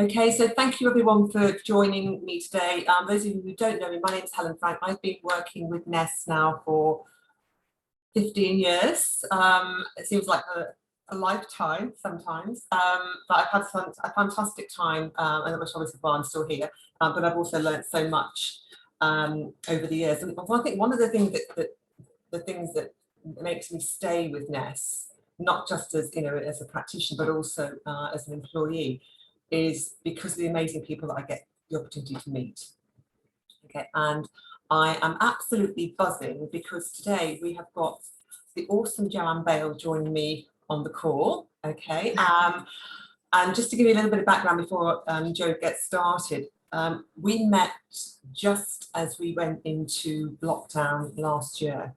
Okay, so thank you everyone for joining me today. Those of you who don't know me, my name is Helen Frank. I've been working with Nest now for 15 years. It seems like a lifetime sometimes, but I've had a fantastic time, and which obviously why I'm still here, but I've also learned so much over the years. And I think one of the things that makes me stay with Nest, not just as as a practitioner, but also as an employee, is because of the amazing people that I get the opportunity to meet. Okay, and I am absolutely buzzing because today we have got the awesome Joanne Bale joining me on the call. Okay, and just to give you a little bit of background before Joe gets started, we met just as we went into lockdown last year.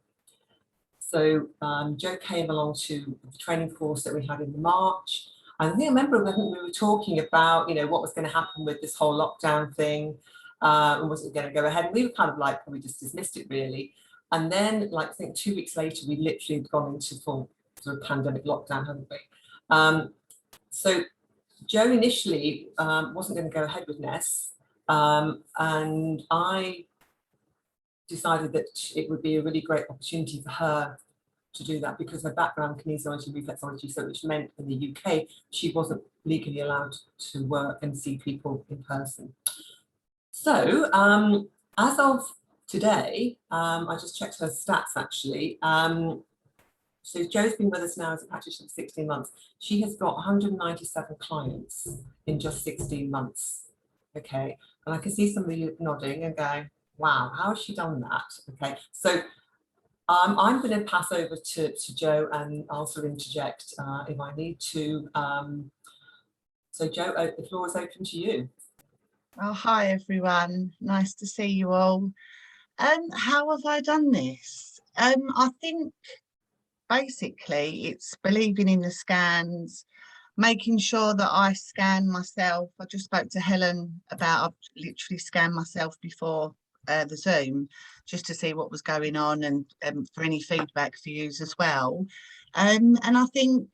So Joe came along to the training course that we had in March. And I remember when we were talking about, what was going to happen with this whole lockdown thing, and was it going to go ahead? And we were kind of like, we just dismissed it really. And then, I think 2 weeks later, we literally had gone into full sort of pandemic lockdown, hadn't we? So Joe initially wasn't going to go ahead with Ness, and I decided that it would be a really great opportunity for her to do that because her background kinesiology, reflexology, so which meant in the UK she wasn't legally allowed to work and see people in person. So as of today, I just checked her stats actually. So Jo's been with us now as a practitioner for 16 months. She has got 197 clients in just 16 months. Okay, and I can see some of you nodding and going, wow, how has she done that? Okay, so I'm going to pass over to Jo, and I'll sort of interject if I need to. So Jo, the floor is open to you. Oh, hi everyone, nice to see you all. How have I done this? I think basically it's believing in the scans, making sure that I scan myself. I just spoke to Helen about, I've literally scanned myself before the Zoom just to see what was going on, and for any feedback for you as well. And I think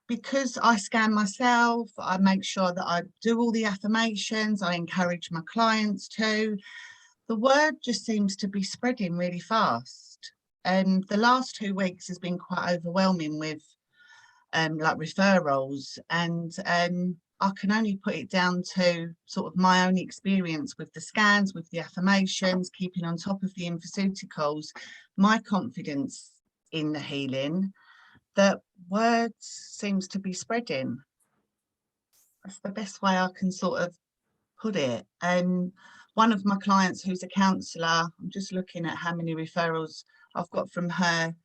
because I scan myself, I make sure that I do all the affirmations, I encourage my clients to. The word just seems to be spreading really fast. The last 2 weeks has been quite overwhelming with like referrals, and I can only put it down to sort of my own experience with the scans, with the affirmations, keeping on top of the infoceuticals, my confidence in the healing, that words seems to be spreading. That's the best way I can sort of put it. One of my clients who's a counsellor, I'm just looking at how many referrals I've got from her.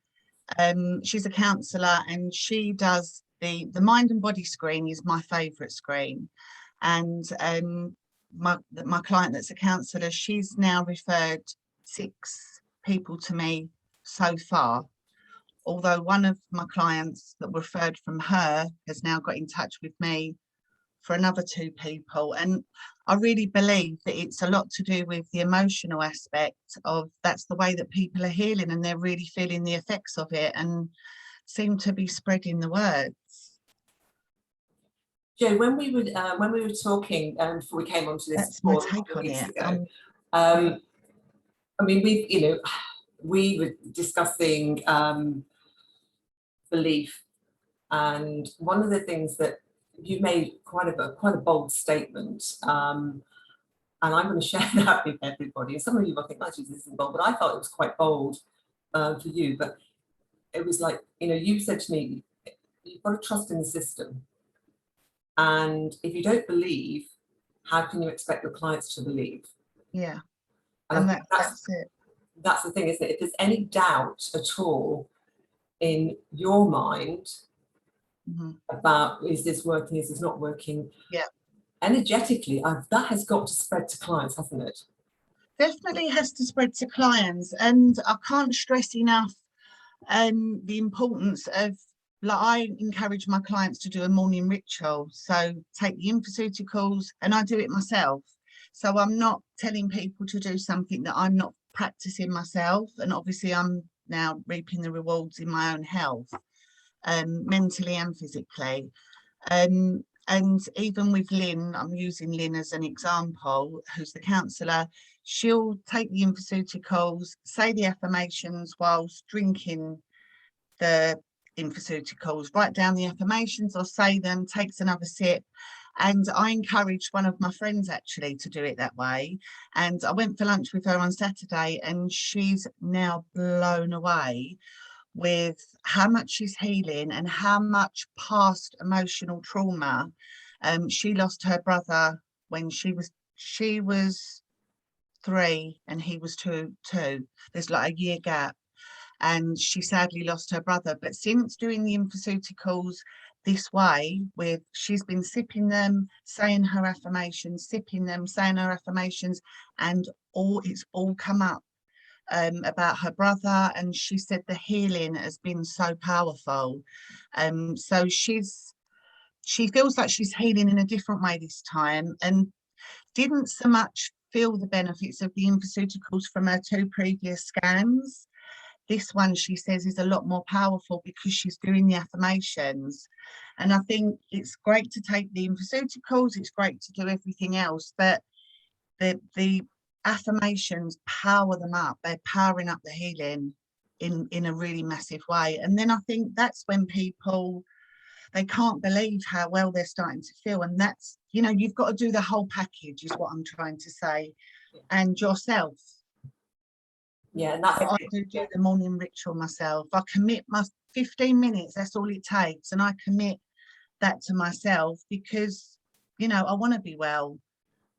She's a counsellor and she does the mind and body screen is my favourite screen. And my client that's a counsellor, she's now referred 6 people to me so far. Although one of my clients that were referred from her has now got in touch with me for another 2 people. And I really believe that it's a lot to do with the emotional aspect of that's the way that people are healing, and they're really feeling the effects of it and seem to be spreading the words. Jo, when we were talking before we came onto this, that's my take on it. Ago, I mean, we were discussing belief, and one of the things that you made quite a bold statement, and I'm going to share that with everybody. And some of you will think, actually, this isn't bold, but I thought it was quite bold for you. But it was like, you said to me, you've got to trust in the system. And if you don't believe, how can you expect your clients to believe? Yeah, and that's it. That's the thing, isn't it? If there's any doubt at all in your mind about is this working, is this not working? Yeah. Energetically, that has got to spread to clients, hasn't it? Definitely has to spread to clients, and I can't stress enough the importance of, like, I encourage my clients to do a morning ritual. So take the infoceuticals, and I do it myself. So I'm not telling people to do something that I'm not practicing myself, and obviously I'm now reaping the rewards in my own health, mentally and physically. And And even with Lynn, I'm using Lynn as an example, who's the counsellor, she'll take the infoceuticals, say the affirmations whilst drinking the infoceuticals, write down the affirmations or say them, takes another sip. And I encouraged one of my friends actually to do it that way. And I went for lunch with her on Saturday, and she's now blown away with how much she's healing and how much past emotional trauma. She lost her brother when she was 3 and he was two. There's like a year gap, and she sadly lost her brother. But since doing the infoceuticals this way, with she's been sipping them, saying her affirmations, sipping them, saying her affirmations, and it's all come up about her brother, and she said the healing has been so powerful. So she feels like she's healing in a different way this time, and didn't so much feel the benefits of the infoceuticals from her 2 previous scans. This one, she says, is a lot more powerful because she's doing the affirmations. And I think it's great to take the infoceuticals, it's great to do everything else, but the affirmations power them up. They're powering up the healing in a really massive way. And then I think that's when people, they can't believe how well they're starting to feel. And that's, you know, you've got to do the whole package is what I'm trying to say. And yourself. Yeah, and that's I do the morning ritual myself. I commit my 15 minutes, that's all it takes. And I commit that to myself because, you know, I want to be well.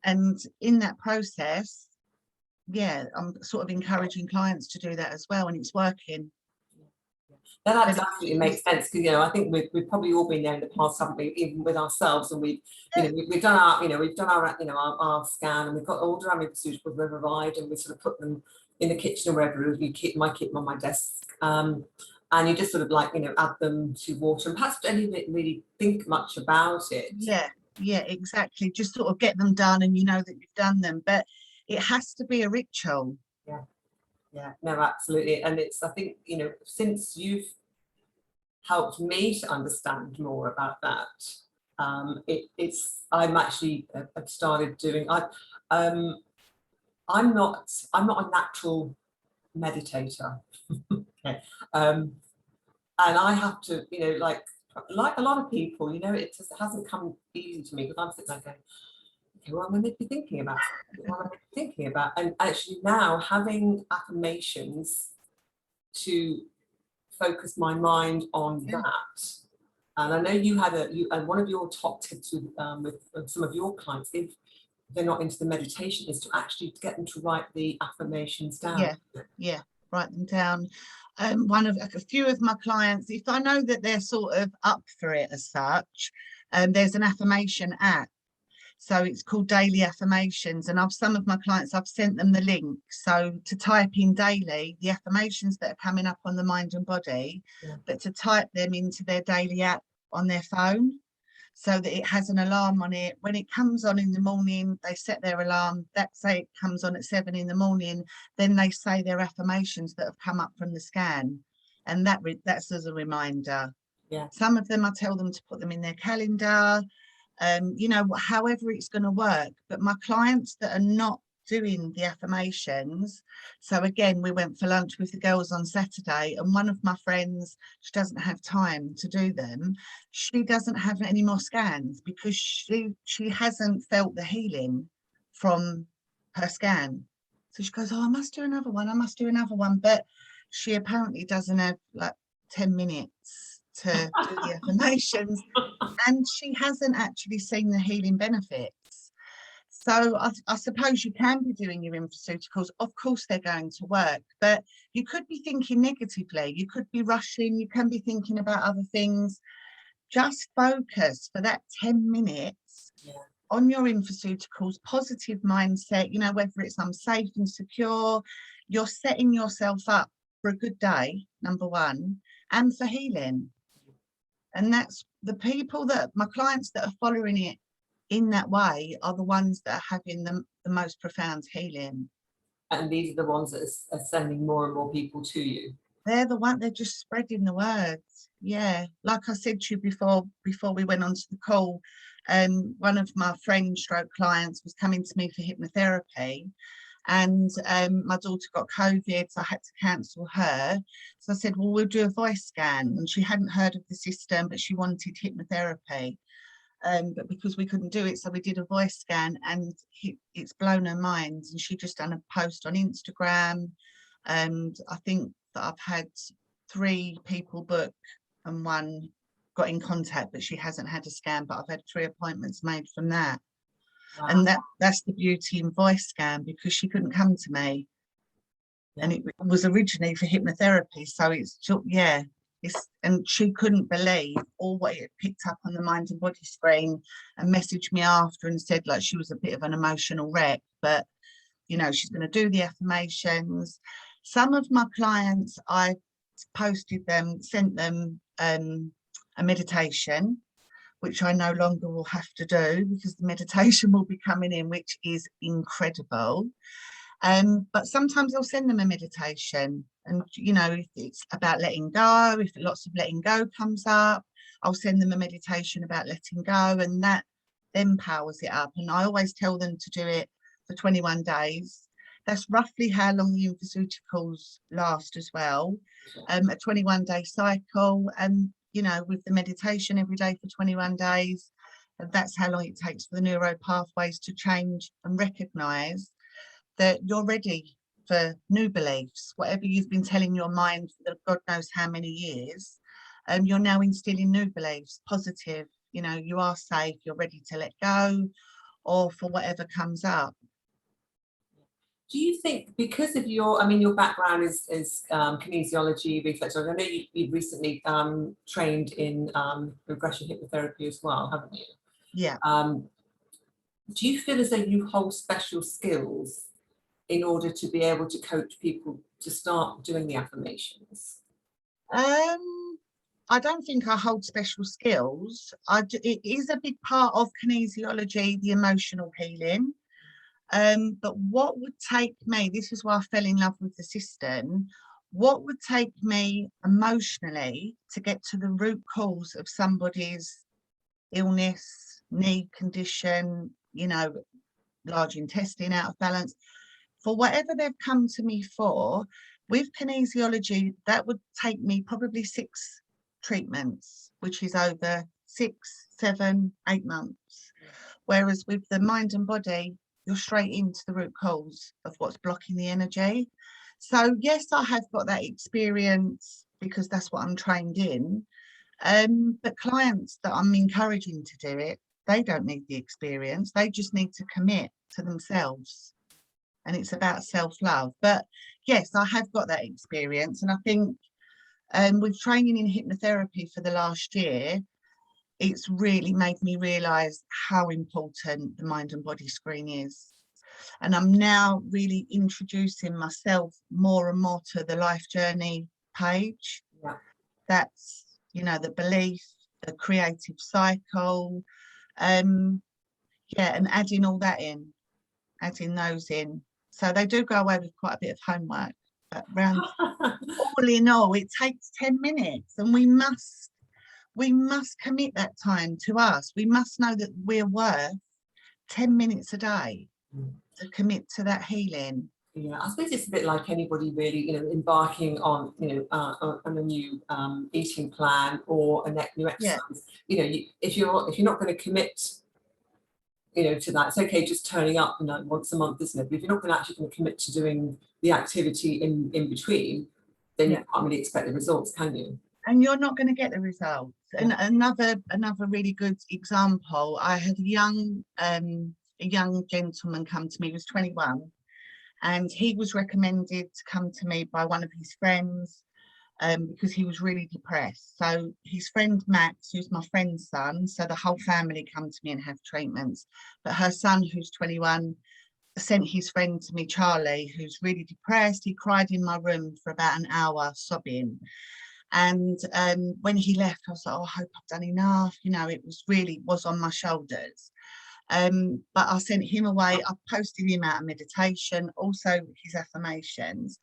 And in that process, yeah, I'm sort of encouraging clients to do that as well, and it's working. That absolutely makes sense, because you know, I think we've probably all been there in the past, haven't we? Even with ourselves, and we've done our scan, and we've got all the pharmaceuticals we've arrived, and we sort of put them in the kitchen or wherever. We keep them on my desk, and you just sort of like, you know, add them to water, and perhaps don't even really think much about it. Yeah, exactly. Just sort of get them done, and you know that you've done them, but it has to be a ritual. Yeah, no, absolutely. And it's, I think, you know, since you've helped me to understand more about that, I'm actually I've started doing, I'm not a natural meditator. Okay. And I have to, you know, like a lot of people, you know, it just hasn't come easy to me, because I'm sitting there going, okay, well, I'm going to be thinking about something. What am I thinking about? And actually now having affirmations to focus my mind on that. And I know you had and one of your top tips with some of your clients, if they're not into the meditation, is to actually get them to write the affirmations down. Yeah, write them down. A few of my clients, if I know that they're sort of up for it as such, there's an affirmation app. So it's called Daily Affirmations, and some of my clients, I've sent them the link. So to type in daily the affirmations that are coming up on the mind and body, but to type them into their daily app on their phone, so that it has an alarm on it. When it comes on in the morning, they set their alarm. That say it comes on at 7 in the morning, then they say their affirmations that have come up from the scan, and that's as a reminder. Some of them I tell them to put them in their calendar. You know, however it's going to work. But my clients that are not doing the affirmations, so again, we went for lunch with the girls on Saturday, and one of my friends, she doesn't have time to do them. She doesn't have any more scans because she hasn't felt the healing from her scan. So she goes, oh, I must do another one. But she apparently doesn't have like 10 minutes to do the affirmations, and she hasn't actually seen the healing benefits. So I suppose you can be doing your infoceuticals. Of course, they're going to work, but you could be thinking negatively. You could be rushing. You can be thinking about other things. Just focus for that 10 minutes on your infoceuticals, positive mindset, you know, whether it's I'm safe and secure, you're setting yourself up for a good day, number one, and for healing. And that's the people that my clients that are following it in that way are the ones that are having the most profound healing. And these are the ones that are sending more and more people to you. they're the one, they're just spreading the words. Yeah, like I said to you before we went on to the call, one of my friend stroke clients was coming to me for hypnotherapy, and my daughter got COVID, so I had to cancel her. So I said, well, we'll do a voice scan, and she hadn't heard of the system, but she wanted hypnotherapy. But because we couldn't do it, so we did a voice scan, and it's blown her mind. And she just done a post on Instagram, and I think that I've had 3 people book and 1 got in contact, but she hasn't had a scan, but I've had 3 appointments made from that. Wow. And that's the beauty in voice scan, because she couldn't come to me. Yeah. And it was originally for hypnotherapy, so and she couldn't believe all what it picked up on the mind and body screen, and messaged me after and said, like, she was a bit of an emotional wreck, but you know, she's going to do the affirmations. Some of my clients, I posted them, sent them a meditation, which I no longer will have to do, because the meditation will be coming in, which is incredible. But sometimes I'll send them a meditation, and you know, if it's about letting go, if lots of letting go comes up, I'll send them a meditation about letting go, and that then powers it up. And I always tell them to do it for 21 days. That's roughly how long the pharmaceuticals last as well. A 21-day cycle, and you know, with the meditation every day for 21 days, that's how long it takes for the neuro pathways to change and recognize that you're ready for new beliefs. Whatever you've been telling your mind for God knows how many years, you're now instilling new beliefs, positive. You know, you are safe, you're ready to let go, or for whatever comes up. Do you think, because of your, I mean, your background is kinesiology, reflexology, I know you've recently trained in regression hypnotherapy as well, haven't you? Yeah. Do you feel as though you hold special skills in order to be able to coach people to start doing the affirmations? I don't think I hold special skills. It is a big part of kinesiology, the emotional healing. But what would take me, this is why I fell in love with the system, what would take me emotionally to get to the root cause of somebody's illness, knee condition, you know, large intestine out of balance, for whatever they've come to me for, with kinesiology, that would take me probably 6 treatments, which is over 6, 7, 8 months. Whereas with the mind and body, you're straight into the root cause of what's blocking the energy. So yes, I have got that experience because that's what I'm trained in. But clients that I'm encouraging to do it, they don't need the experience. They just need to commit to themselves. And it's about self-love. But yes, I have got that experience. And I think with training in hypnotherapy for the last year, it's really made me realise how important the mind and body screen is. And I'm now really introducing myself more and more to the life journey page. Yeah. That's, you know, the belief, the creative cycle, and adding all that in, adding those in. So they do go away with quite a bit of homework, but around all in all, it takes 10 minutes, and we must commit that time to us. We must know that we're worth 10 minutes a day to commit to that healing. Yeah, I suppose it's a bit like anybody really, you know, embarking on, you know, on a new eating plan or a new exercise. Yeah. You know, if you're not going to commit, you know, to that, it's okay just turning up, you know, once a month, isn't it? But if you're not actually going to commit to doing the activity in between, then you can't really expect the results, can you? And you're not going to get the results. And another really good example, I had a young gentleman come to me. He was 21, and he was recommended to come to me by one of his friends because he was really depressed. So his friend Max, who's my friend's son, so the whole family come to me and have treatments. But her son, who's 21, sent his friend to me, Charlie, who's really depressed. He cried in my room for about an hour, sobbing. And when he left, I was like, oh, I hope I've done enough. You know, it was on my shoulders. But I sent him away. I posted him out of meditation, also his affirmations.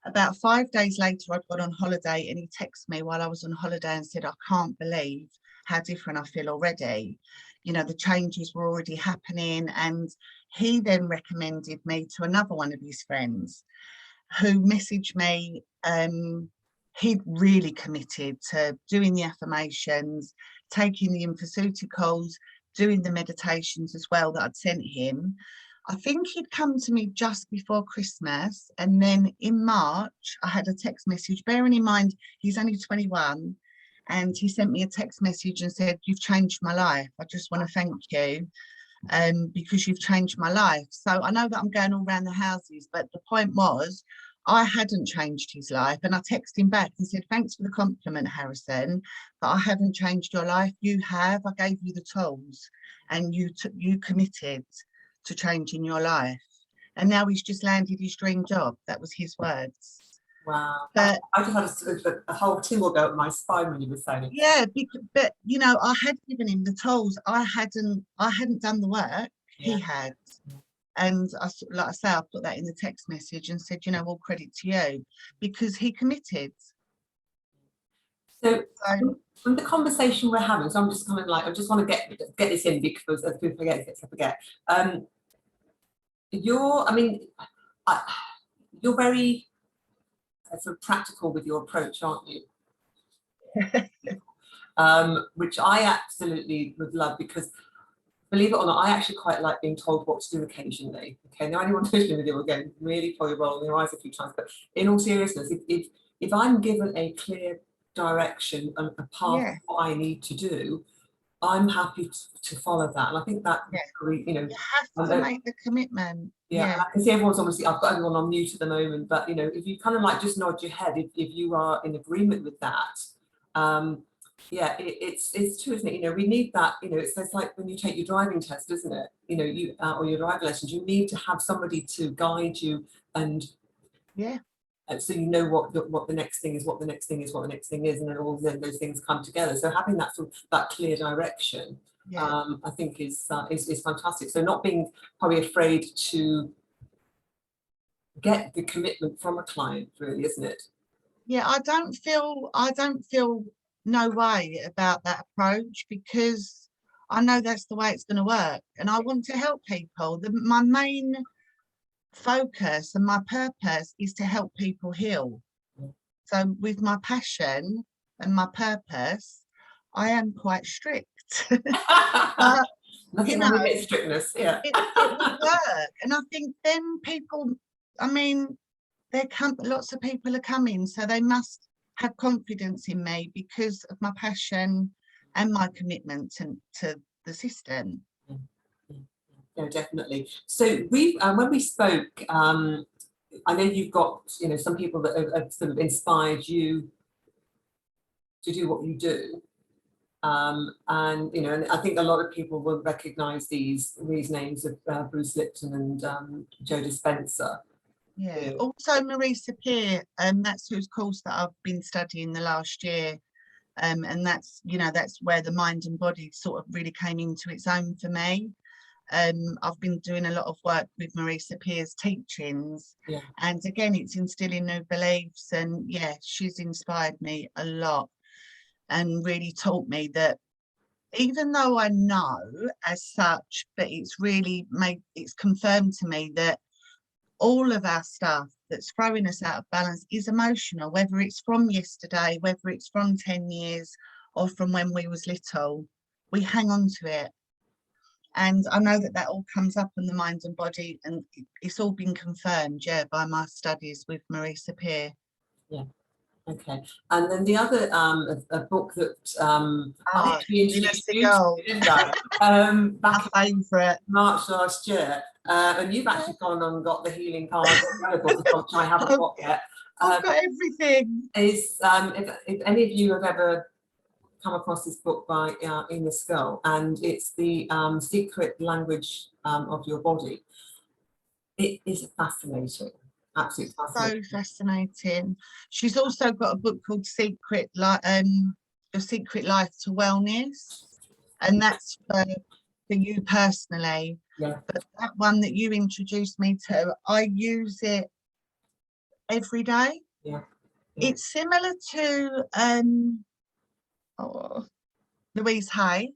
About 5 days later, I'd gone on holiday, and he texted me while I was on holiday and said, I can't believe how different I feel already. You know, the changes were already happening. And he then recommended me to another one of his friends who messaged me. He'd really committed to doing the affirmations, taking the infoceuticals, doing the meditations as well that I'd sent him. I think he'd come to me just before Christmas, and then in March I had a text message, bearing in mind he's only 21, and he sent me a text message and said, you've changed my life. I just want to thank you because you've changed my life. So I know that I'm going all around the houses, but the point was I hadn't changed his life. And I texted him back and said, thanks for the compliment, Harrison, but I haven't changed your life. You have. I gave you the tools, and you committed to changing your life. And now he's just landed his dream job. That was his words. Wow. But I just had a whole tingle go up my spine when you were saying it. yeah, but you know, I had given him the tools. I hadn't done the work. Yeah. He had. And like I say, I put that in the text message and said, you know, all credit to you, because he committed. So from the conversation we're having, so I'm just kind of like, I just want to get this in, because as people forget, I forget. You're very sort of practical with your approach, aren't you? Which I absolutely would love, because believe it or not, I actually quite like being told what to do occasionally. Okay, now anyone who's doing the video again, really probably rolling their eyes a few times, but in all seriousness, if I'm given a clear direction and a path of what I need to do, I'm happy to follow that. And I think that, you know, you have to make the commitment. Yeah, I can see everyone's obviously, I've got everyone on mute at the moment, but you know, if you kind of like just nod your head if you are in agreement with that, yeah, it's true, isn't it? You know, we need that. You know, it's like when you take your driving test, isn't it? You know, you or your driving lessons, you need to have somebody to guide you, and so you know what the next thing is, what the next thing is, what the next thing is, and then all those things come together. So having that sort of that clear direction, I think is fantastic. So not being probably afraid to get the commitment from a client, really, isn't it? Yeah, I don't feel no way about that approach, because I know that's the way it's going to work, and I want to help people. My main focus and my purpose is to help people heal. So with my passion and my purpose, I am quite strict. But, Nothing wrong with strictness, yeah. it will work. And I think then people, I mean, lots of people are coming, so they must have confidence in me because of my passion and my commitment to the system. No, definitely. So we, when we spoke, I know you've got, you know, some people that have sort of inspired you to do what you do, and you know, and I think a lot of people will recognise these names of Bruce Lipton and Joe Dispenza. Yeah. Also Marisa Peer, that's whose course that I've been studying the last year, and that's, you know, that's where the mind and body sort of really came into its own for me. I've been doing a lot of work with Marisa Peer's teachings, and again, it's instilling new beliefs, and yeah, she's inspired me a lot and really taught me that even though I know as such, but it's confirmed to me that all of our stuff that's throwing us out of balance is emotional, whether it's from yesterday, whether it's from 10 years or from when we was little. We hang on to it. And I know that all comes up in the mind and body, and it's all been confirmed, by my studies with Marisa Peer. Yeah. Okay. And then the other a book that I actually introduced you to, didn't I? Back in March last year. And you've actually gone on and got the Healing Card book, which I haven't got yet. I've got everything. If any of you have ever come across this book by Ina Skull, and it's the secret language of your body. It is fascinating, absolutely fascinating. So fascinating. She's also got a book called Your Secret Life to Wellness, and that's for you personally. Yeah. But that one that you introduced me to, I use it every day. Yeah. It's similar to Louise Hay,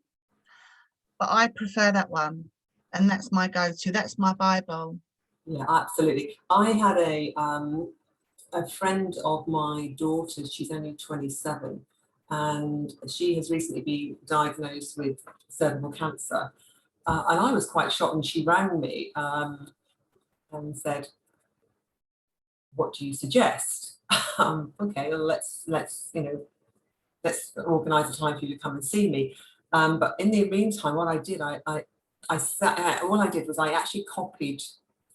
but I prefer that one, and that's my go-to. That's my Bible. Yeah, absolutely. I had a friend of my daughter's, she's only 27, and she has recently been diagnosed with cervical cancer. And I was quite shocked when she rang me and said, "What do you suggest?" Okay, well, let's organise a time for you to come and see me. But in the meantime, what I did, I sat. All I did was I actually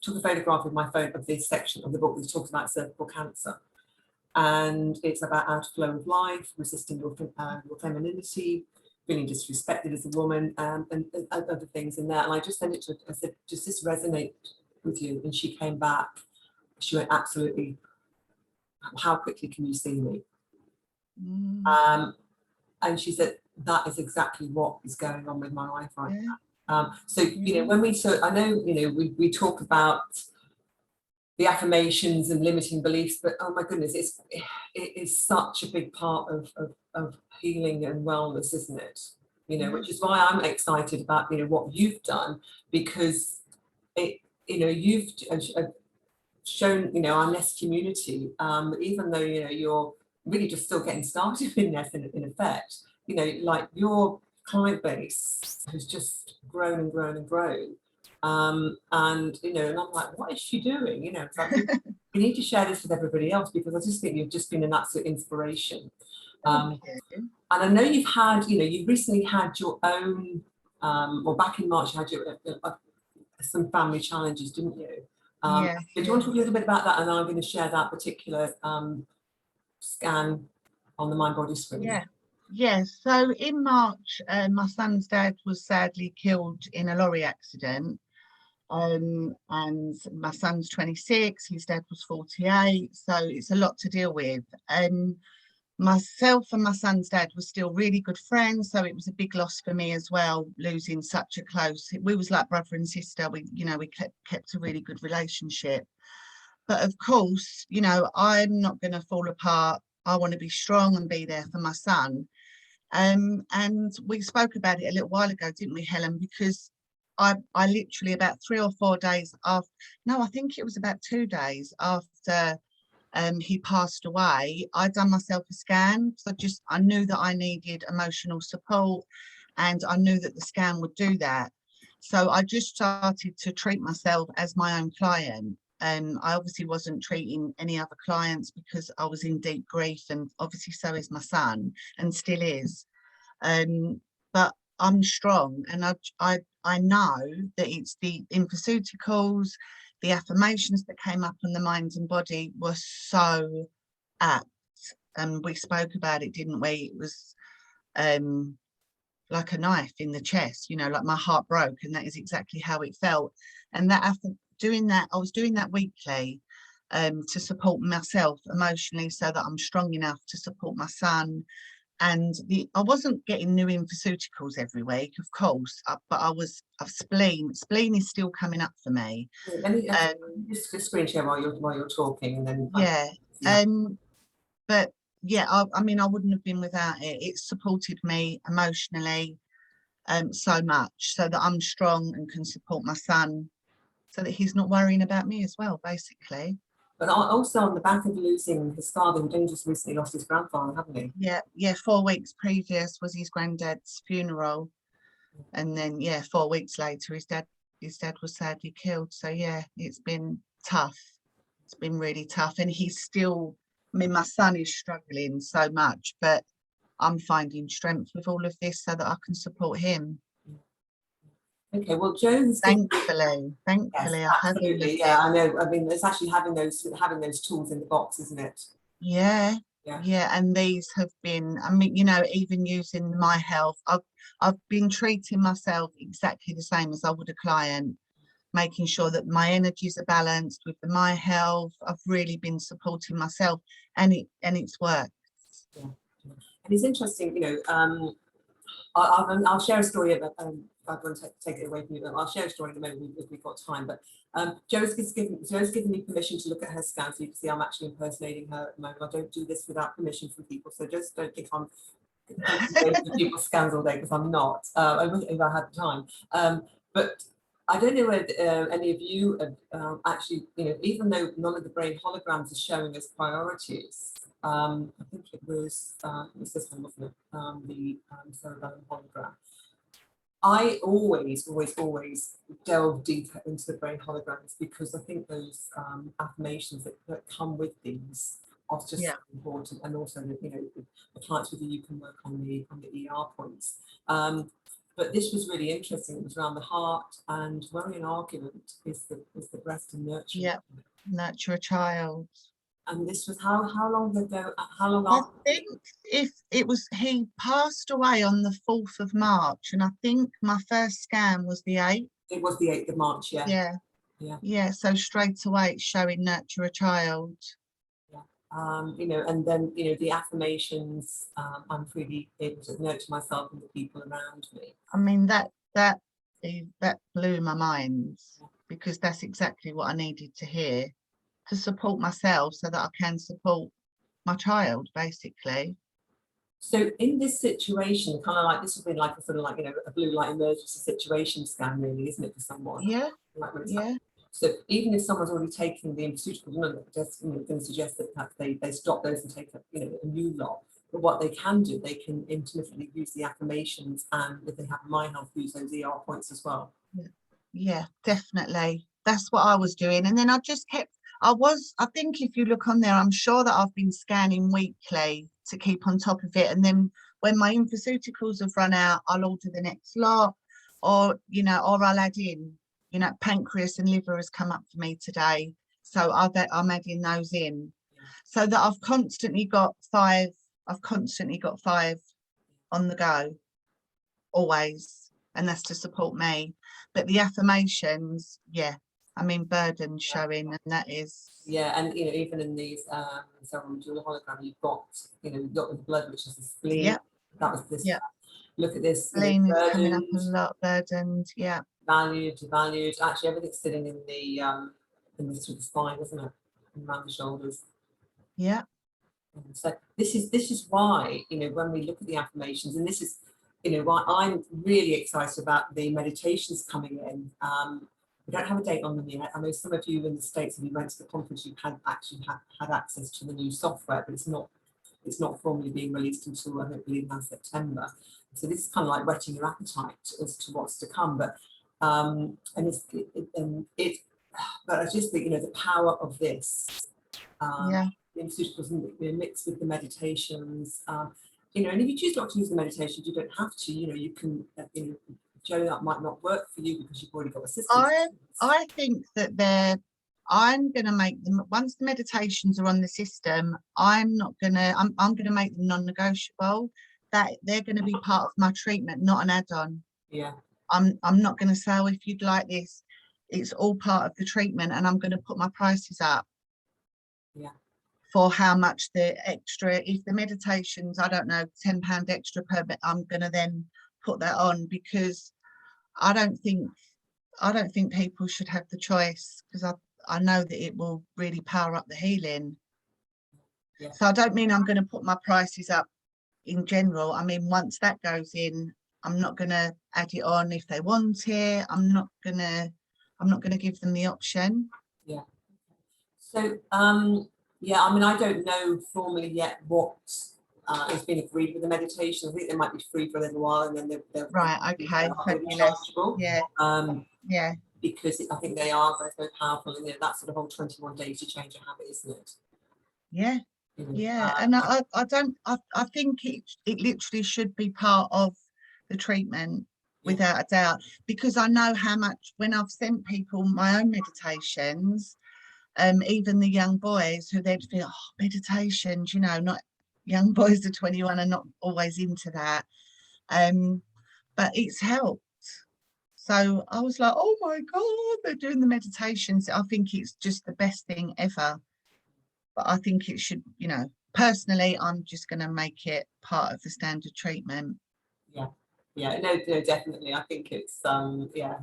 took a photograph with my phone of this section of the book that talks about cervical cancer, and it's about outflow of life, resisting your femininity, feeling disrespected as a woman, and other things in there. And I just sent it to her. I said, "Does this resonate with you?" And she came back. She went, "Absolutely. How quickly can you see me?" And she said, "That is exactly what is going on with my life right now." So, when I know, we talk about the affirmations and limiting beliefs, but oh my goodness, it is such a big part of healing and wellness, isn't it? Which is why I'm excited about, what you've done, because you've shown, our Nest community, even though, you're really just still getting started in Nest in effect, like your client base has just grown and grown and grown. And and I'm like, what is she doing? So I think we need to share this with everybody else, because I just think you've just been an absolute inspiration. And I know you've recently had your own, or back in March, you had some family challenges, didn't you? Do you want to talk a little bit about that? And I'm going to share that particular scan on the Mind Body screen. Yes. So in March, my son's dad was sadly killed in a lorry accident. And my son's 26, his dad was 48, so it's a lot to deal with. Myself and my son's dad were still really good friends, so it was a big loss for me as well, losing such a we was like brother and sister. We kept a really good relationship. But of course, I'm not going to fall apart. I want to be strong and be there for my son. And we spoke about it a little while ago, didn't we, Helen? Because I literally, about 3 or 4 days after, no, I think it was about 2 days after he passed away, I'd done myself a scan. So I knew that I needed emotional support, and I knew that the scan would do that. So I just started to treat myself as my own client. I obviously wasn't treating any other clients because I was in deep grief, and obviously so is my son, and still is. But I'm strong, and I know that it's the infoceuticals, the affirmations that came up on the Mind and Body were so apt. And we spoke about it, didn't we? It was like a knife in the chest, like my heart broke, and that is exactly how it felt. And that after doing that, I was doing that weekly to support myself emotionally, so that I'm strong enough to support my son. And I wasn't getting new infoceuticals every week, of course, but I was spleen is still coming up for me. Let me just screen share while you're talking, and then but yeah, I mean, I wouldn't have been without it. It supported me emotionally so much, so that I'm strong and can support my son, so that he's not worrying about me as well, basically. But also on the back of losing his father, who just recently lost his grandfather, haven't he? Yeah. 4 weeks previous was his granddad's funeral, and then 4 weeks later his dad was sadly killed. So yeah, it's been tough. It's been really tough, and he's still. I mean, my son is struggling so much, but I'm finding strength with all of this so that I can support him. Okay, well, Joan's thankfully, yes, absolutely, I know. I mean, it's actually having those tools in the box, isn't it? Yeah, and these have been. I mean, even using my health, I've been treating myself exactly the same as I would a client, making sure that my energies are balanced with my health. I've really been supporting myself, and it's worked. Yeah. And it's interesting, I'll share a story about, I won't take it away from you, but I'll share a story in a moment if we've got time. But Joe's given me permission to look at her scan, so you can see I'm actually impersonating her at the moment. I don't do this without permission from people, so just don't think I'm going to people's scans all day, because I'm not. I would if I had the time. But I don't know whether any of you have, actually, even though none of the brain holograms are showing as priorities, I think it was this one, wasn't it? The cerebellum hologram. I always delve deeper into the brain holograms, because I think those affirmations that come with these are just so important, and also that the clients with you can work on the ER points. But this was really interesting. It was around the heart, and worry and argument is the breast and nurture. Yeah, nurture a child. And this was how long ago? How long? I think if it was, he passed away on the 4th of March, and I think my first scan was the 8th. It was the 8th of March. Yeah. So straight away it's showing nurture a child. And then the affirmations, I'm really able to nurture myself and the people around me. I mean, that blew my mind, because that's exactly what I needed to hear to support myself, so that I can support my child, basically. So in this situation, kind of like this would be like a sort of like a blue light emergency situation scan, really, isn't it, for someone? Yeah. So even if someone's already taken the nutraceuticals, just going to suggest that they stop those and take a new lot. But what they can do, they can intermittently use the affirmations, and if they have mind health, use those ER points as well. Yeah, definitely. That's what I was doing, and then I just kept. I think if you look on there, I'm sure that I've been scanning weekly to keep on top of it. And then when my nutraceuticals have run out, I'll order the next lot, or I'll add in. Pancreas and liver has come up for me today, so I'm adding those in, so that I've constantly got 5. I've constantly got 5 on the go, always, and that's to support me. But the affirmations, burden showing, and that is. Yeah, and even in these cerebral dual hologram, you've got the blood, which is the spleen. Yeah. That was this. Yeah. Look at this. Spleen is coming up a lot, burdened. Yeah. Valued. Actually, everything's sitting in the sort of spine, isn't it? And around the shoulders. Yeah. And so this is why when we look at the affirmations, and this is why I'm really excited about the meditations coming in. We don't have a date on them yet. I know some of you in the States, if you went to the conference, you had access to the new software, but it's not formally being released until, I don't believe, now September. So this is kind of like whetting your appetite as to what's to come. But but I just think the power of this, the nutraceuticals mixed with the meditations, and if you choose not to use the meditations, you don't have to. You can Joe, that might not work for you because you've already got assistance. I think that I'm going to make them, once the meditations are on the system, I'm going to make them non-negotiable, that they're going to be part of my treatment, not an add-on. Yeah. I'm not going to say, if you'd like this, it's all part of the treatment, and I'm going to put my prices up. Yeah. For how much the extra, if the meditations, I don't know, £10 extra per bit, I'm going to then put that on, because I don't think people should have the choice, because I know that it will really power up the healing. Yeah. So I don't mean I'm going to put my prices up in general. I mean, once that goes in, I'm not going to add it on if they want it. I'm not going to give them the option. Yeah. So yeah, I mean, I don't know formally yet what is being agreed with the meditation. I think they might be free for a little while, and then they'll right. Okay. Yeah. Yeah. Because I think they are both very powerful, and that's sort of whole 21 days to change a habit, isn't it? Yeah. Yeah. And I think it literally should be part of the treatment, without a doubt, because I know how much, when I've sent people my own meditations, even the young boys, who they'd feel, meditations, not young boys of 21 are not always into that, but it's helped. So I was like, oh my God, they're doing the meditations. I think it's just the best thing ever. But I think it should, personally, I'm just going to make it part of the standard treatment. Yeah, Yeah, no, definitely. I think it's yeah,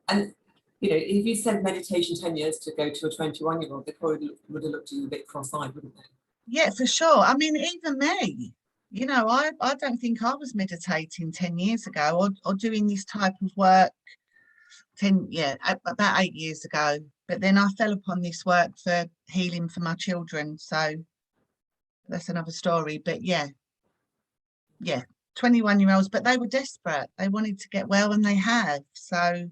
and you know, if you said meditation 10 years to go to a 21-year-old, they probably would have looked at you a bit cross-eyed, wouldn't they? Yeah, for sure. I mean, even me, you know, I don't think I was meditating 10 years ago, or doing this type of work 10, yeah, about 8 years ago. But then I fell upon this work for healing for my children. So that's another story. But yeah, 21-year-olds, but they were desperate. They wanted to get well, and they have. So And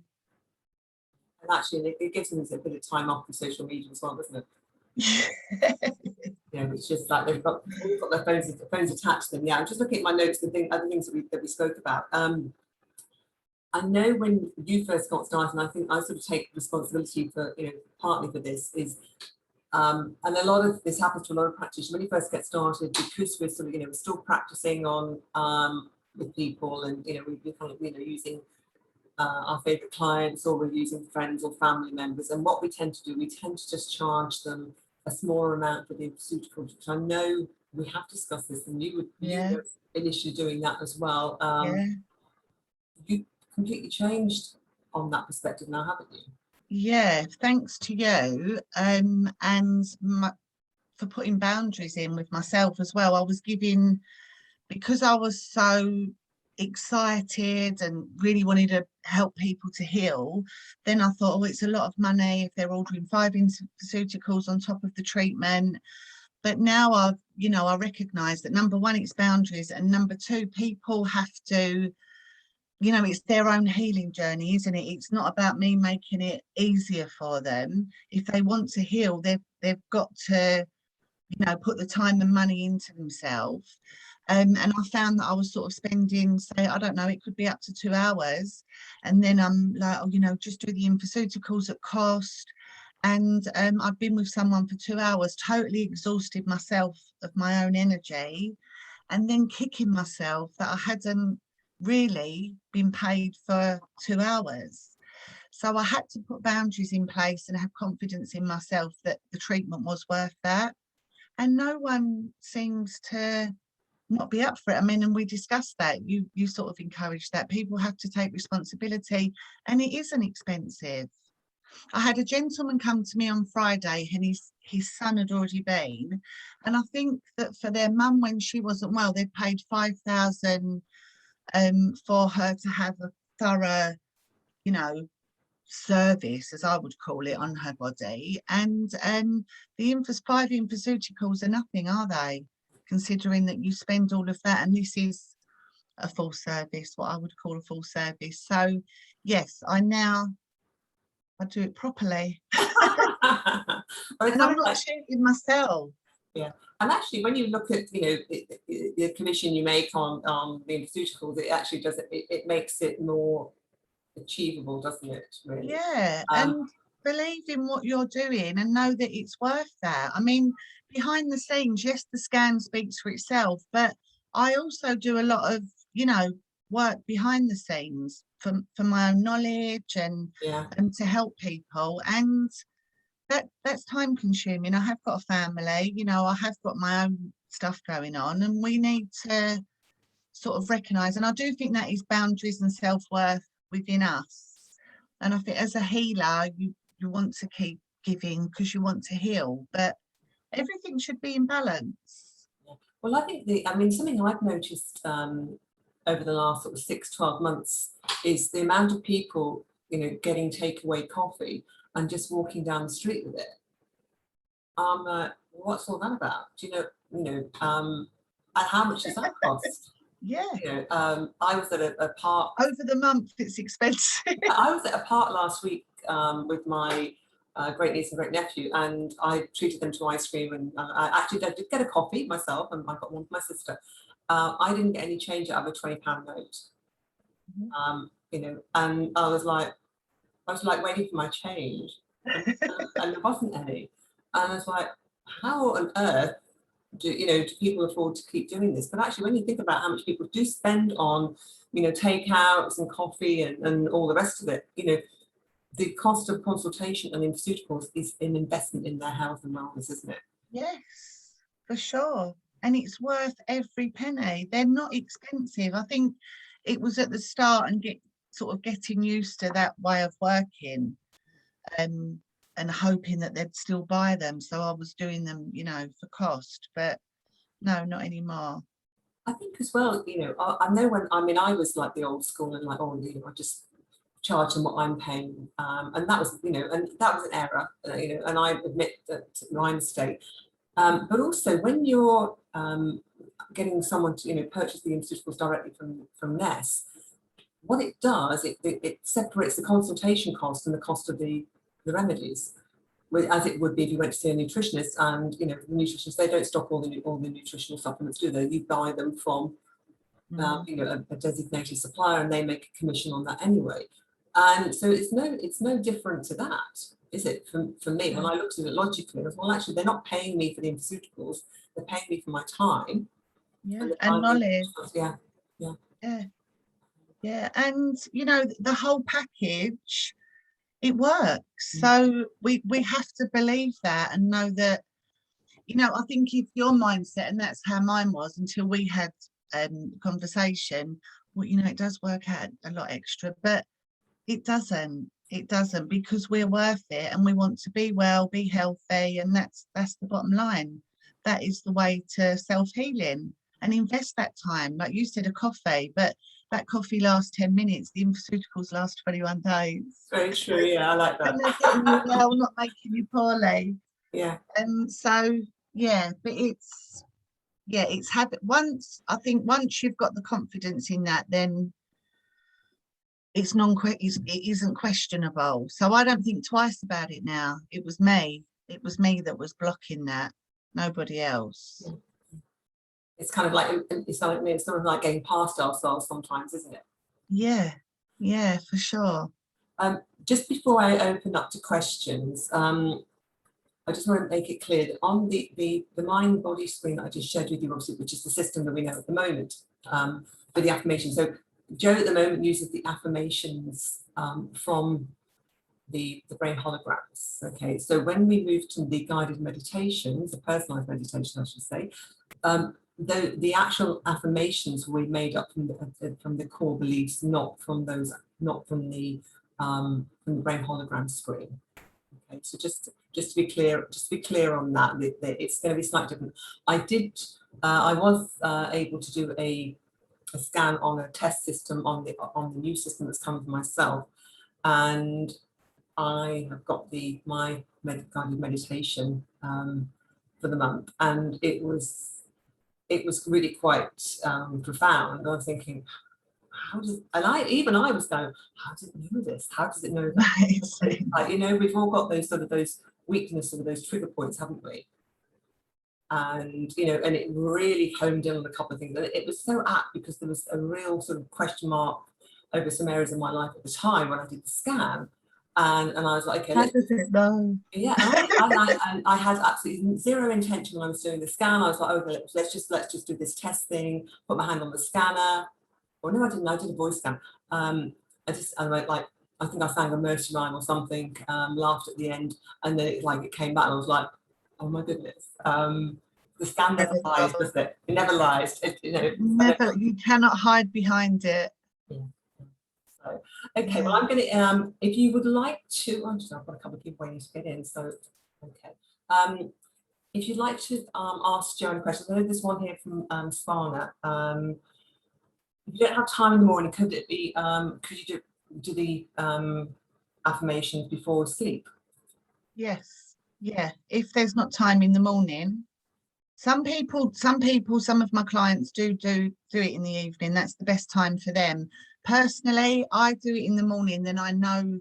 actually, it gives them a bit of time off from social media as well, doesn't it? You know, it's just like they've got their phones attached to them. Yeah, I'm just looking at my notes and other things that we spoke about. I know when you first got started, and I think I sort of take responsibility for, you know, partly for this is, and a lot of this happens to a lot of practitioners when you first get started, because we're sort of, you know, we're still practicing on with people, and you know, we're kind of, you know, using our favorite clients, or we're using friends or family members, and what we tend to do, we tend to just charge them a smaller amount for the pharmaceuticals, which I know we have discussed this, and you yeah, were initially doing that as well. yeah, You completely changed on that perspective now, haven't you? yeah. Thanks to you, and for putting boundaries in with myself as well. I was giving, because I was so excited and really wanted to help people to heal. Then I thought, oh, it's a lot of money if they're ordering 5 pharmaceuticals on top of the treatment. But now I've, you know, I recognize that number one, it's boundaries, and number two, people have to, you know, it's their own healing journey, isn't it? It's not about me making it easier for them. If they want to heal, they've got to, you know, put the time and money into themselves. And I found that I was sort of spending, say, I don't know, it could be up to 2 hours. And then I'm like, oh, you know, just do the pharmaceuticals at cost. And I've been with someone for 2 hours, totally exhausted myself of my own energy, and then kicking myself that I hadn't really been paid for 2 hours. So I had to put boundaries in place and have confidence in myself that the treatment was worth that. And no one seems to not be up for it. I mean, and we discussed that. You sort of encouraged that people have to take responsibility, and it isn't expensive. I had a gentleman come to me on Friday, and his son had already been, and I think that for their mum when she wasn't well, they'd paid 5,000 for her to have a thorough, you know, service, as I would call it, on her body. And the 5 pharmaceuticals are nothing, are they? Considering that you spend all of that, and this is a full service, what I would call a full service. So yes, I do it properly. Well, And I'm not cheating myself. yeah, and actually, when you look at, you know, the commission you make on the pharmaceuticals, it actually does it makes it more achievable, doesn't it? Really. Yeah, Um, and believe in what you're doing and know that it's worth that. I mean, behind the scenes, yes, the scan speaks for itself, but I also do a lot of, you know, work behind the scenes for my own knowledge yeah. and to help people. And that's time consuming. I have got a family, you know, I have got my own stuff going on, and we need to sort of recognize, and I do think that is boundaries and self-worth within us. And I think as a healer, you want to keep giving because you want to heal, but everything should be in balance. Yeah. Well, I think I mean, something I've noticed over the last sort of 6-12 months is the amount of people, you know, getting takeaway coffee and just walking down the street with it. What's all that about? Do you know, and how much does that cost? Yeah, You know, I was at a park. over the month it's expensive. I was at a park last week with my great niece and great nephew, and I treated them to ice cream. And I did get a coffee myself, and I got one for my sister. I didn't get any change out of a £20 note. You know, and I was like waiting for my change, and there wasn't any. And I was like, how on earth do people afford to keep doing this? But actually, when you think about how much people do spend on, you know, takeouts and coffee and all the rest of it, you know, the cost of consultation and pharmaceuticals is an investment in their health and wellness, isn't it? Yes, for sure. And it's worth every penny. They're not expensive. I think it was at the start and getting used to that way of working, and hoping that they'd still buy them. So I was doing them, you know, for cost, but no, not anymore. I think as well, you know, I know when, I mean, I was like the old school and like, oh, you know, I just charge them what I'm paying. And that was, you know, and that was an error, you know, and I admit that my mistake. But also when you're getting someone to, you know, purchase the nutraceuticals directly from Ness, what it does, it separates the consultation cost and the cost of the remedies, as it would be if you went to see a nutritionist. And you know, the nutritionists, they don't stock all the nutritional supplements, do they? You buy them from you know, a designated supplier, and they make a commission on that anyway. And so it's no different to that, is it? For me, when I looked at it logically, I was, well, actually, they're not paying me for the nutraceuticals; they're paying me for my time. Yeah, And knowledge. Yeah. Yeah, and you know, the whole package, it works. So we have to believe that and know that, you know, I think if your mindset, and that's how mine was until we had conversation, well, you know, it does work out a lot extra, but it doesn't because we're worth it and we want to be well, be healthy, and that's the bottom line. That is the way to self-healing, and invest that time, like you said, a coffee, but that coffee lasts 10 minutes, the nutraceuticals last 21 days. Very true, yeah, I like that. And they're getting you well, not making you poorly. Yeah. And so, yeah, but it's habit. I think once you've got the confidence in that, then it isn't questionable. So I don't think twice about it now. It was me that was blocking that, nobody else. It's kind of like, it's sort of like getting past ourselves sometimes, isn't it? Yeah, for sure. Just before I open up to questions, I just want to make it clear that on the mind body screen that I just shared with you, obviously, which is the system that we know at the moment, for the affirmations. So Jo at the moment uses the affirmations from the brain holograms. Okay, so when we move to the guided meditations, the personalized meditation, I should say, the actual affirmations were made up from the core beliefs, not from the brain hologram screen. Okay, so just to be clear on that, it's going to be slightly different. I was able to do a scan on a test system on the new system that's coming for myself, and I have got my guided meditation for the month, and it was really quite profound. I was thinking, I was going, how does it know this? How does it know that? Like, you know, we've all got those weaknesses or those trigger points, haven't we? And you know, and it really honed in on a couple of things, and it was so apt because there was a real sort of question mark over some areas of my life at the time when I did the scan, and I was like, okay, how does it know? Yeah, and I had absolutely zero intention when I was doing the scan. I was like, okay, let's just do this test thing. Put my hand on the scanner. Oh no, I didn't. I did a voice scan. I think I sang a Mercy rhyme or something. Laughed at the end, and then it came back. And I was like, oh my goodness. The scan never lies, does it? It never lies. Never. You cannot hide behind it. Yeah. So, okay, well, I'm going to, if you would like to, I've got a couple of people waiting to get in, so, okay. If you'd like to ask Joanne questions, I know there's one here from Sparna. If you don't have time in the morning, could you do the affirmations before sleep? Yes, yeah, if there's not time in the morning. Some of my clients do it in the evening. That's the best time for them. Personally, I do it in the morning, then I know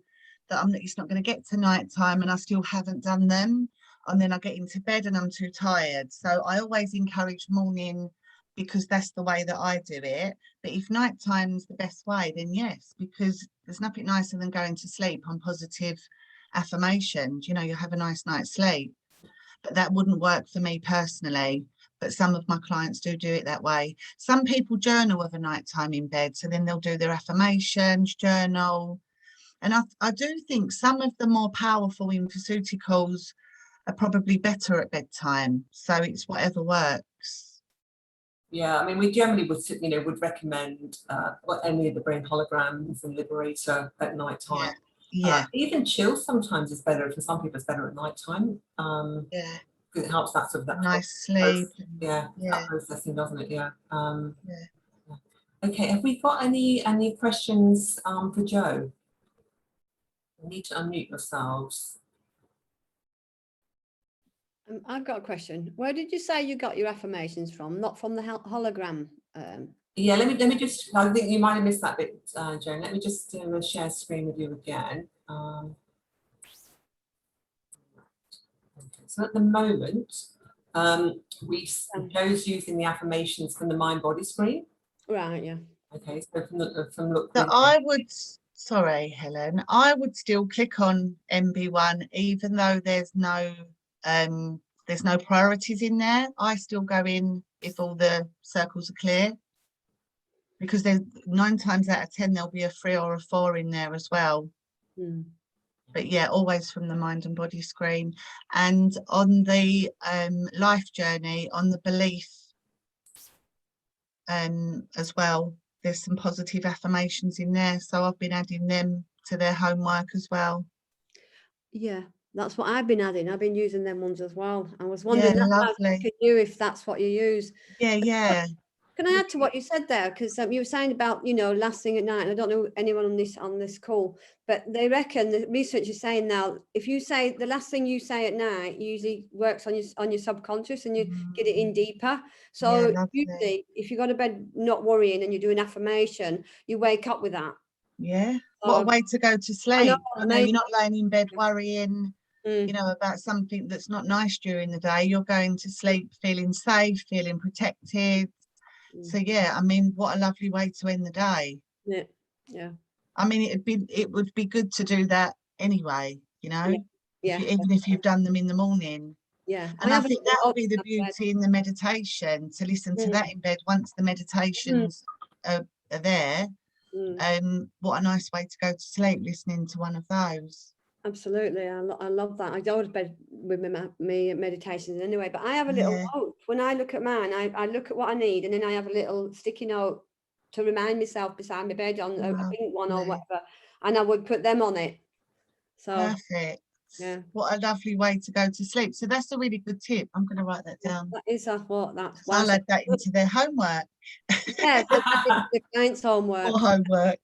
that it's not going to get to night time and I still haven't done them, and then I get into bed and I'm too tired. So I always encourage morning because that's the way that I do it. But if night time's the best way, then yes, because there's nothing nicer than going to sleep on positive affirmations. You know, you have a nice night's sleep. But that wouldn't work for me personally. But some of my clients do it that way. Some people journal of a night time in bed, so then they'll do their affirmations, journal. And I do think some of the more powerful nutraceuticals are probably better at bedtime. So it's whatever works. Yeah, I mean, we generally would recommend any of the brain holograms and Liberator at night time. Yeah. Even chill sometimes is better. For some people, it's better at night time. Yeah. Because it helps that sort of that Nice sleep. that processing, doesn't it? Yeah. Yeah. Okay, have we got any questions for Jo? You need to unmute yourselves. I've got a question. Where did you say you got your affirmations from? Not from the hologram? Yeah, let me just, I think you might have missed that bit, Joan. Let me just do a share screen with you again. Okay, so at the moment, Joe's using the affirmations from the mind body screen. Right, yeah. Okay, so from look. So I would, sorry, Helen, I would still click on MB1, even though there's no priorities in there. I still go in if all the circles are clear, because there's 9 times out of 10 there'll be a 3 or a 4 in there as well. But yeah, always from the mind and body screen. And on the life journey, on the belief as well, there's some positive affirmations in there, so I've been adding them to their homework as well. Yeah, that's what I've been adding. I've been using them ones as well. I was wondering if that's what you use. Yeah. Can I add to what you said there? Because you were saying about, last thing at night, and I don't know anyone on this call, but they reckon the research is saying now, if you say the last thing you say at night usually works on your subconscious, and you get it in deeper. So usually if you go to bed not worrying and you do an affirmation, you wake up with that. Yeah. What a way to go to sleep. I know you're not laying in bed worrying, about something that's not nice during the day. You're going to sleep feeling safe, feeling protected. So yeah, I mean, what a lovely way to end the day. Yeah. I mean, it would be good to do that anyway, even if you've done them in the morning. Yeah. And I think that would be the beauty in the meditation, to listen to that in bed once the meditations are there. What a nice way to go to sleep, listening to one of those. Absolutely, I love that. I go to bed with me meditations anyway, but I have a little note when I look at mine. I look at what I need, and then I have a little sticky note to remind myself beside my bed on a pink one or whatever, and I would put them on it. So perfect. Yeah, what a lovely way to go to sleep. So that's a really good tip. I'm going to write that down. That is what that's. I'll add that into their homework. Yeah, the client's homework. Or homework.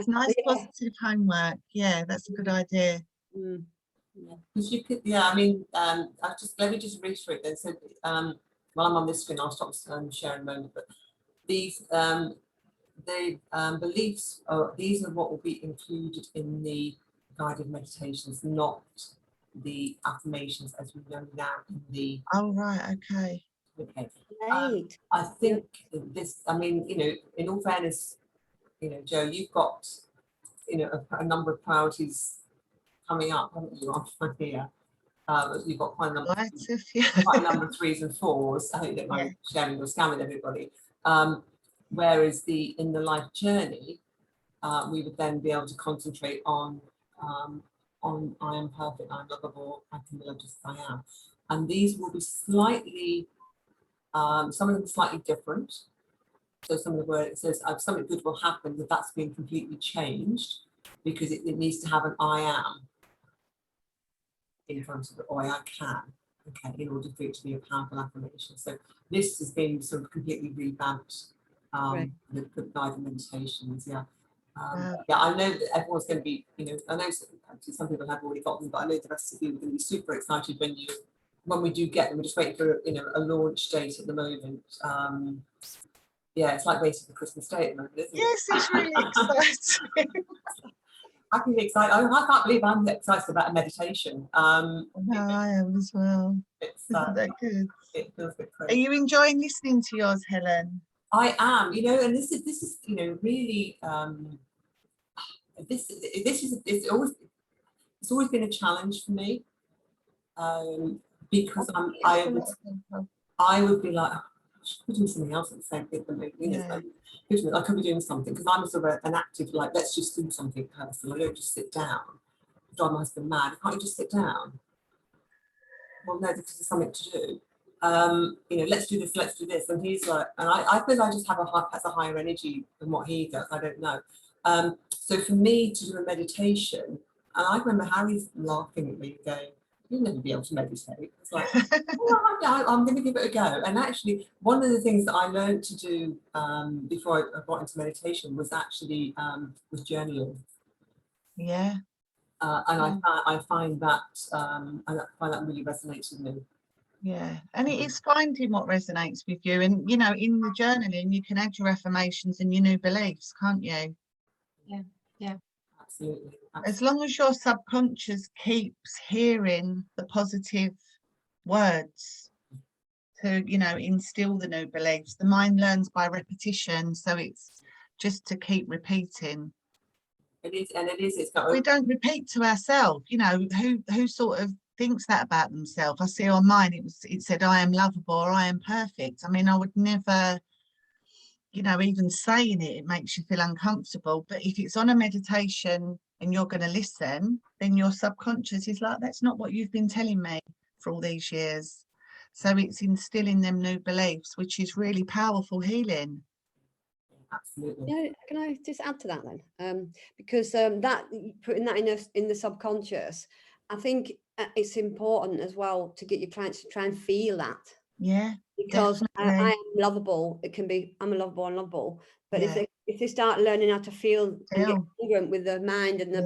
Nice positive homework. Yeah, that's a good idea. Because you could, I mean, let me just reiterate then. So while I'm on this screen, I'll stop sharing a moment. But these the beliefs these are what will be included in the guided meditations, not the affirmations as we know now in the. Oh right, okay. Okay. Right. I think this. I mean, in all fairness, Jo, you've got a number of priorities coming up, haven't you, on here? You've got quite a number, quite a number of 3s and 4s. I hope that I'm sharing your scan with everybody. Whereas in the life journey, we would then be able to concentrate on I am perfect, I am lovable, I can be loved just as I am. And these will be slightly, some of them slightly different. So some of the word it says something good will happen, but that's been completely changed because it needs to have an I am in front of it, or I can, in order for it to be a powerful affirmation. So this has been sort of completely revamped, the guided meditations. I know that everyone's going to be, I know some people have already got them, but I know the rest of you are going to be super excited when we do get them. We're just waiting for a launch date at the moment. It's like waiting for Christmas Day at the moment, isn't it? Yes, it's really exciting. I can be excited. I can't believe I'm excited about a meditation. No, I am as well. Isn't that good? It feels a bit crazy. Are you enjoying listening to yours, Helen? I am, and this is really it's always been a challenge for me, because I would be like, I should be doing something else at the same thing. I could be doing something, because I'm sort of an active, like, let's just do something personal. I don't just sit down. Drive my husband mad. Can't you just sit down? Well, no, because there's something to do. let's do this. And he's like, and I suppose I just have has a higher energy than what he does. I don't know. So for me to do a meditation, and I remember Harry's laughing at me going, you'll never be able to meditate. It's like, I'm going to give it a go. And actually, one of the things that I learned to do before I got into meditation was actually was journaling. Yeah. And I find that really resonates with me. Yeah, and it is finding what resonates with you, and in the journaling you can add your affirmations and your new beliefs, can't you? Yeah. Absolutely. As long as your subconscious keeps hearing the positive words to instill the new beliefs, the mind learns by repetition, so it's just to keep repeating. It is, and it's got. We don't repeat to ourselves, who sort of thinks that about themselves. I see on mine it said I am lovable or I am perfect. I mean, I would never, even saying it makes you feel uncomfortable. But if it's on a meditation and you're going to listen, then your subconscious is like, that's not what you've been telling me for all these years. So it's instilling them new beliefs, which is really powerful healing. Absolutely. Can I just add to that then? Because that putting that in the subconscious, I think it's important as well to get your clients to try and feel that. Yeah. Because I definitely. am lovable. It can be I'm a lovable and lovable. But Yeah. if they start learning how to feel and get congruent with the mind and the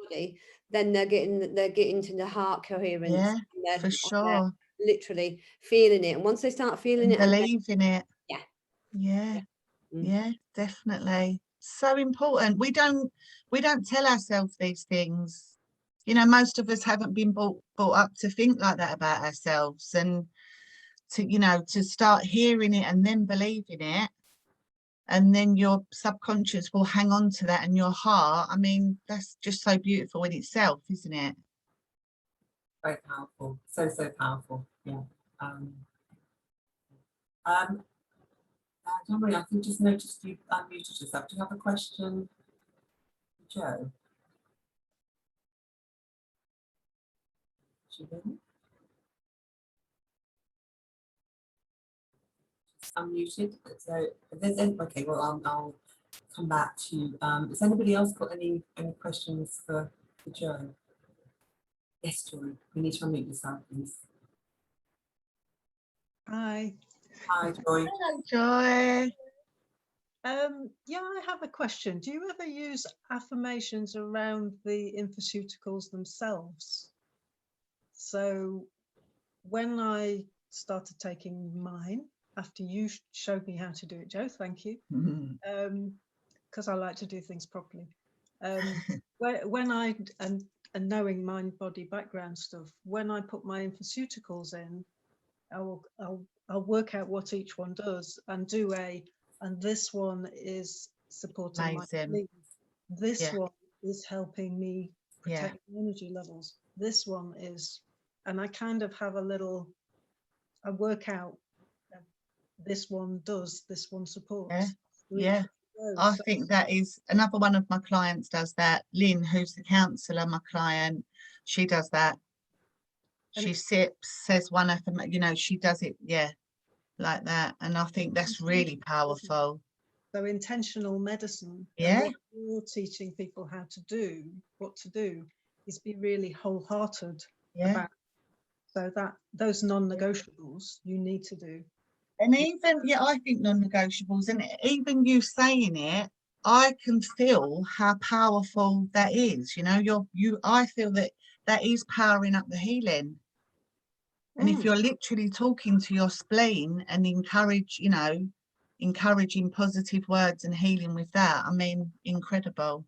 body, then they're getting to the heart coherence. Yeah, and for sure. Literally feeling it. And once they start feeling it, believing it. Yeah. Yeah, definitely. So important. We don't tell ourselves these things. Most of us haven't been brought up to think like that about ourselves, and to start hearing it and then believing it, and then your subconscious will hang on to that, and your heart, I mean, that's just so beautiful in itself, isn't it? Very powerful. So powerful. Yeah. Don't worry, I think just noticed you unmuted yourself. Do you have a question, Joe? Unmuted. So if there's okay, well I'll come back to you. Has anybody else got any questions for Joe? Yes, Joy. You need to unmute yourself, please. Hi. Hi, Joy. Hello, Joy. Yeah, I have a question. Do you ever use affirmations around the infoceuticals themselves? So when I started taking mine, after you showed me how to do it, Joe, thank you, because I like to do things properly. When I, and knowing mind body background stuff, when I put my infoceuticals in, I'll work out what each one does and do and this one is supporting my beliefs. This one is helping me protect my energy levels. This one is, and I kind of have I work out this one does, this one supports. I think that is another one of my clients does that. Lynn, who's the counsellor, my client, she does that. She sips, says one affirmation, she does it, like that. And I think that's really powerful. So intentional medicine. And what you're teaching people how to do, what to do, is be really wholehearted about. So that those non-negotiables you need to do. And even, I think non-negotiables, and even you saying it, I can feel how powerful that is. I feel that is powering up the healing. And if you're literally talking to your spleen and encouraging positive words and healing with that, I mean, incredible.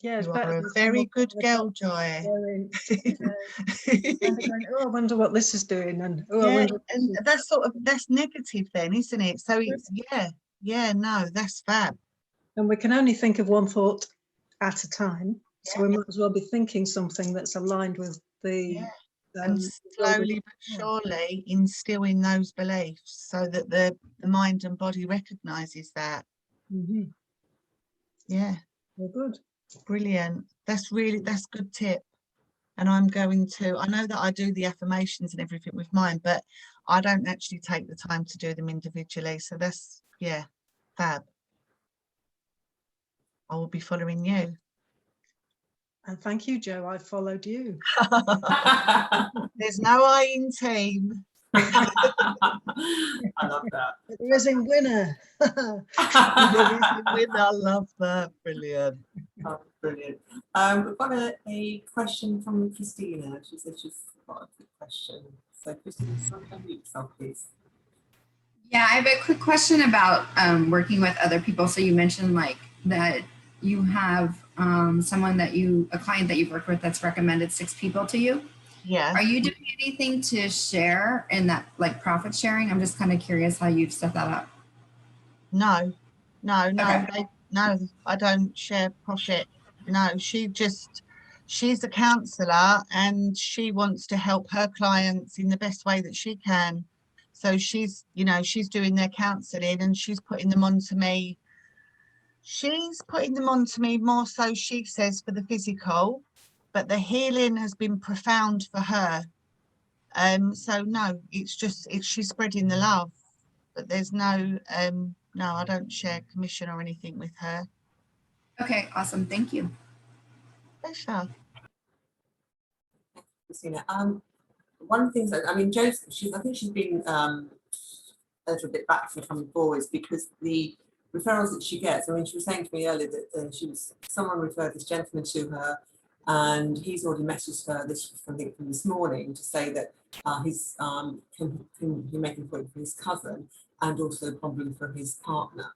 Yeah, you are a very good girl, Joy. Going, oh, I wonder what this is doing, and and that's negative then, isn't it? So it's no, that's fab. And we can only think of one thought at a time, so we might as well be thinking something that's aligned with the and slowly but surely instilling those beliefs so that the mind and body recognizes that. Well, good. Brilliant. That's good tip. and I'm going to, I know that I do the affirmations and everything with mine, but I don't actually take the time to do them individually. So that's, yeah, fab. I will be following you. And thank you, Joe. I followed you. There's no I in team. I love that. There is a winner. There is a winner. I love that. Brilliant. Oh, brilliant. We've got a question from Christina. She said she's got a quick question. So Christina, unmute yourself, please. Yeah, I have a quick question about working with other people. So you mentioned like that you have someone that a client that you've worked with that's recommended 6 people to you. Yeah. Are you doing anything to share in that, like profit sharing? I'm just kind of curious how you've set that up. No, Okay. no, I don't share profit. No, she's a counsellor and she wants to help her clients in the best way that she can. So she's, you know, she's doing their counselling and she's putting them onto me. She's putting them onto me more so, she says, for the physical, but the healing has been profound for her. So no, she's spreading the love, but there's no, no, I don't share commission or anything with her. Okay, awesome. Thank you. Pleasure. Christina, one of the things that, I mean, I think she's been a little bit back from coming forwards because the referrals that she gets, I mean, she was saying to me earlier that someone referred this gentleman to her and he's already messaged her from this morning to say that he's can he make an appointment for his cousin and also probably for his partner.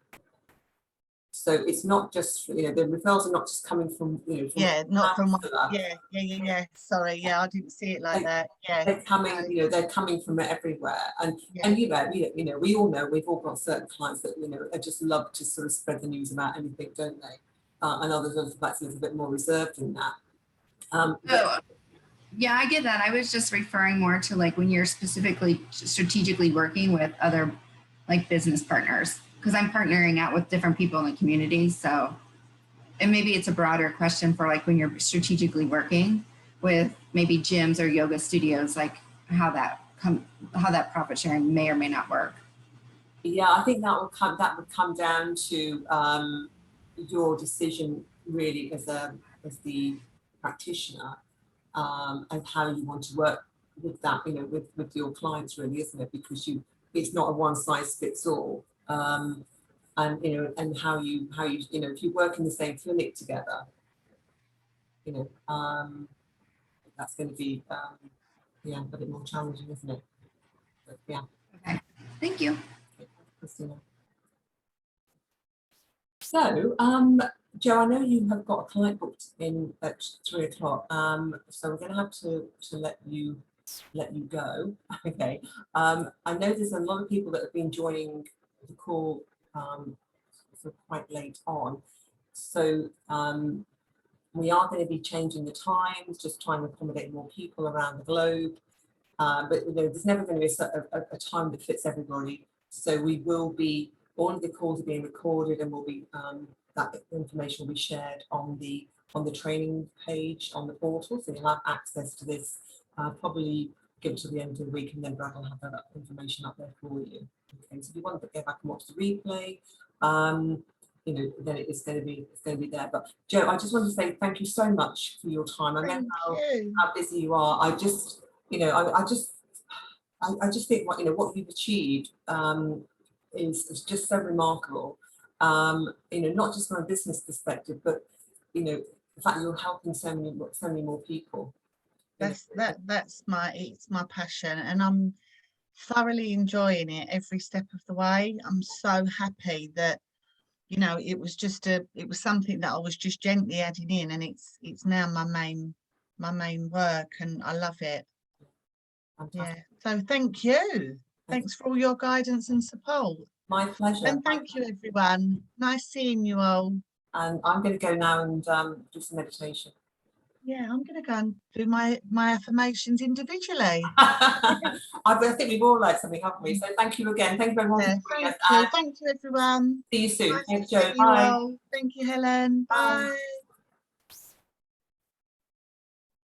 So it's not just, you know, the referrals are not just coming from, you know, from not from one. counsellor. Yeah. Sorry, yeah, I didn't see it like that. Yeah, They're coming, you know, they're coming from everywhere, and you know, we all know we've all got certain clients that, you know, just love to sort of spread the news about anything, don't they? And others are perhaps a little bit more reserved in that. Yeah, I get that. I was just referring more to like when you're strategically working with other like business partners, because I'm partnering out with different people in the community. So, and maybe it's a broader question for like when you're strategically working with maybe gyms or yoga studios, like how that profit sharing may or may not work. Yeah, I think that would come down to your decision really as the practitioner, and how you want to work with that, you know, with your clients really, isn't it? Because it's not a one size fits all. And you know, and how you you know, if you work in the same clinic together, you know, that's going to be yeah, a bit more challenging, isn't it? But, yeah. Okay, thank you. Christina. So, Joe, I know you have got a client booked in at 3 o'clock. So we're going to have to let you go. Okay. I know there's a lot of people that have been joining the call sort of quite late on. So we are going to be changing the times, just trying to accommodate more people around the globe. But you know, there's never going to be a time that fits everybody. So we will be, all of the calls are being recorded and will be that information will be shared on the training page on the portal. So you'll have access to this. Probably give it to the end of the week, and then Brad will have that information up there for you. Okay, so if you want to go back and watch the replay, you know, then it's going to be there. But Joe, I just want to say thank you so much for your time. I know how busy you are. I just, you know, I just think what, you know, what you've achieved is just so remarkable. You know, not just from a business perspective, but you know, the fact you're helping so many more people. It's my passion, and I'm thoroughly enjoying it every step of the way. I'm so happy that, you know, it was something that I was just gently adding in, and it's now my main work, and I love it. Fantastic. Yeah, so thank you. Thanks for all your guidance and support. My pleasure. And thank you, everyone. Nice seeing you all. And I'm going to go now and do some meditation. Yeah, I'm going to go and do my affirmations individually. I think we've all learned something, haven't we? So thank you again. Thank you everyone. Yeah, thank you, everyone. See you soon. Nice Thanks, to Joe. see you all. Thank you, Helen. Bye. Bye.